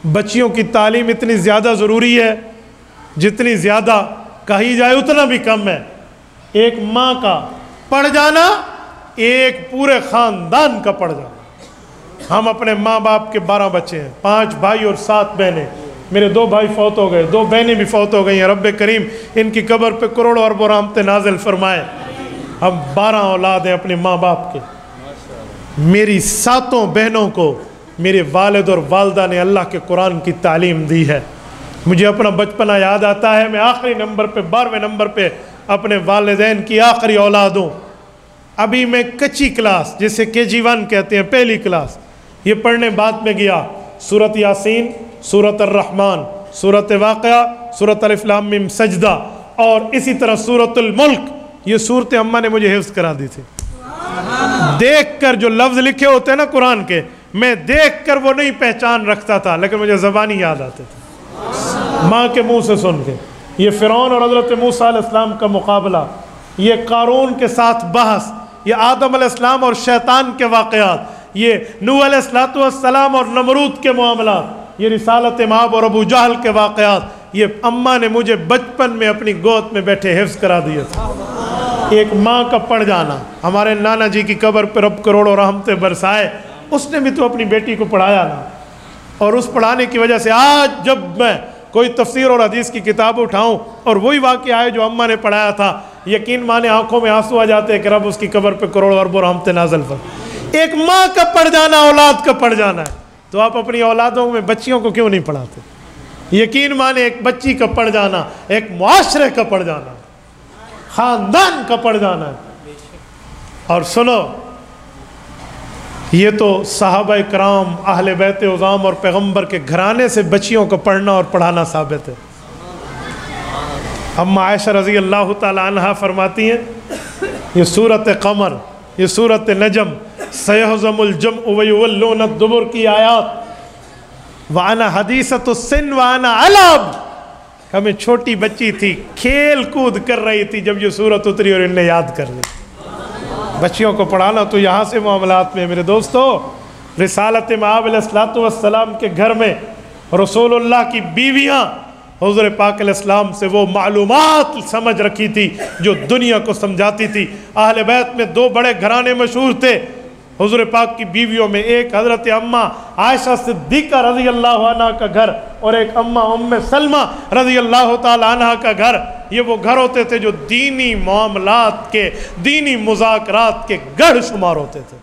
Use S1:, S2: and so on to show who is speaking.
S1: بچیوں کی تعلیم اتنی زیادہ ضروری ہے جتنی زیادہ کہی جائے اتنا بھی کم ہے۔ ایک ماں کا پڑھ جانا ایک پورے خاندان کا پڑھ جانا۔ ہم اپنے ماں باپ کے 12 بچے ہیں، 5 بھائی اور 7 بہنیں۔ میرے 2 بھائی فوت ہو گئے، 2 بہنیں بھی فوت ہو گئی ہیں۔ رب کریم ان کی قبر پہ کروڑوں اربوں رحمتیں نازل فرمائے۔ ہم 12 اولاد ہیں اپنے ماں باپ کے۔ میری 7 بہنوں کو میرے والد اور والدہ نے اللہ کے قرآن کی تعلیم دی ہے۔ مجھے اپنا بچپنا یاد آتا ہے، میں آخری نمبر پہ 12ویں نمبر پہ اپنے والدین کی آخری اولاد ہوں۔ ابھی میں کچی کلاس جسے KG1 کہتے ہیں، پہلی کلاس، یہ پڑھنے بعد میں گیا سورۃ یاسین، سورۃ الرحمن، سورۃ واقعہ، سورۃ الف لام میم سجدہ، اور اسی طرح سورۃ الملک۔ یہ صورتیں اماں نے مجھے حفظ کرا دی تھی۔ دیکھ کر جو لفظ لکھے ہوتے ہیں نا قرآن کے، میں دیکھ کر وہ نہیں پہچان رکھتا تھا، لیکن مجھے زبانی یاد آتے تھے ماں کے منہ سے سن کے۔ یہ فرعون اور حضرت موسیٰ علیہ السلام کا مقابلہ، یہ قارون کے ساتھ بحث، یہ آدم علیہ السلام اور شیطان کے واقعات، یہ نوح علیہ السلام اور نمرود کے معاملات، یہ رسالت مآب اور ابو جہل کے واقعات، یہ اماں نے مجھے بچپن میں اپنی گود میں بیٹھے حفظ کرا دیے تھے۔ ایک ماں کا پڑھ جانا۔ ہمارے نانا جی کی قبر پر رب کروڑوں رحمتیں برسائے، اس نے بھی تو اپنی بیٹی کو پڑھایا نا، اور اس پڑھانے کی وجہ سے آج جب میں کوئی تفسیر اور حدیث کی کتاب اٹھاؤں اور وہی واقعہ ہے جو اماں نے پڑھایا تھا، یقین مانے آنکھوں میں آنسو آ جاتے ہیں کہ رب اس کی قبر پہ کروڑوں اربوں رحمتیں نازل فرمائے۔ ایک ماں کا پڑھ جانا اولاد کا پڑھ جانا ہے، تو آپ اپنی اولادوں میں بچیوں کو کیوں نہیں پڑھاتے؟ یقین مانے ایک بچی کا پڑھ جانا ایک معاشرے کا پڑھ جانا، خاندان کا پڑھ جانا ہے۔ اور سنو، یہ تو صحابہ کرام، اہل بیت عظام اور پیغمبر کے گھرانے سے بچیوں کو پڑھنا اور پڑھانا ثابت ہے۔ اما عائشہ رضی اللہ تعالی عنہ فرماتی ہیں، یہ سورۃ قمر، یہ سورۃ نجم، سیہزم الجمع ویولون الدبر کی آیات، وَأَنَا حَدِيثَةُ السِّنِّ وَأَنَا عَلَب، ہمیں چھوٹی بچی تھی، کھیل کود کر رہی تھی جب یہ سورت اتری اور ان نے یاد کر لی۔ بچیوں کو پڑھانا تو یہاں سے معاملات میں میرے دوستو۔ رسالت مآب علیہ السلام کے گھر میں رسول اللہ کی بیویاں حضور پاک علیہ السلام سے وہ معلومات سمجھ رکھی تھی جو دنیا کو سمجھاتی تھی۔ اہل بیت میں 2 بڑے گھرانے مشہور تھے حضور پاک کی بیویوں میں، ایک حضرت اماں عائشہ صدیقہ رضی اللہ عنہ کا گھر، اور ایک اماں ام سلمہ رضی اللہ تعالی عنہ کا گھر۔ یہ وہ گھر ہوتے تھے جو دینی معاملات کے، دینی مذاکرات کے گڑھ شمار ہوتے تھے۔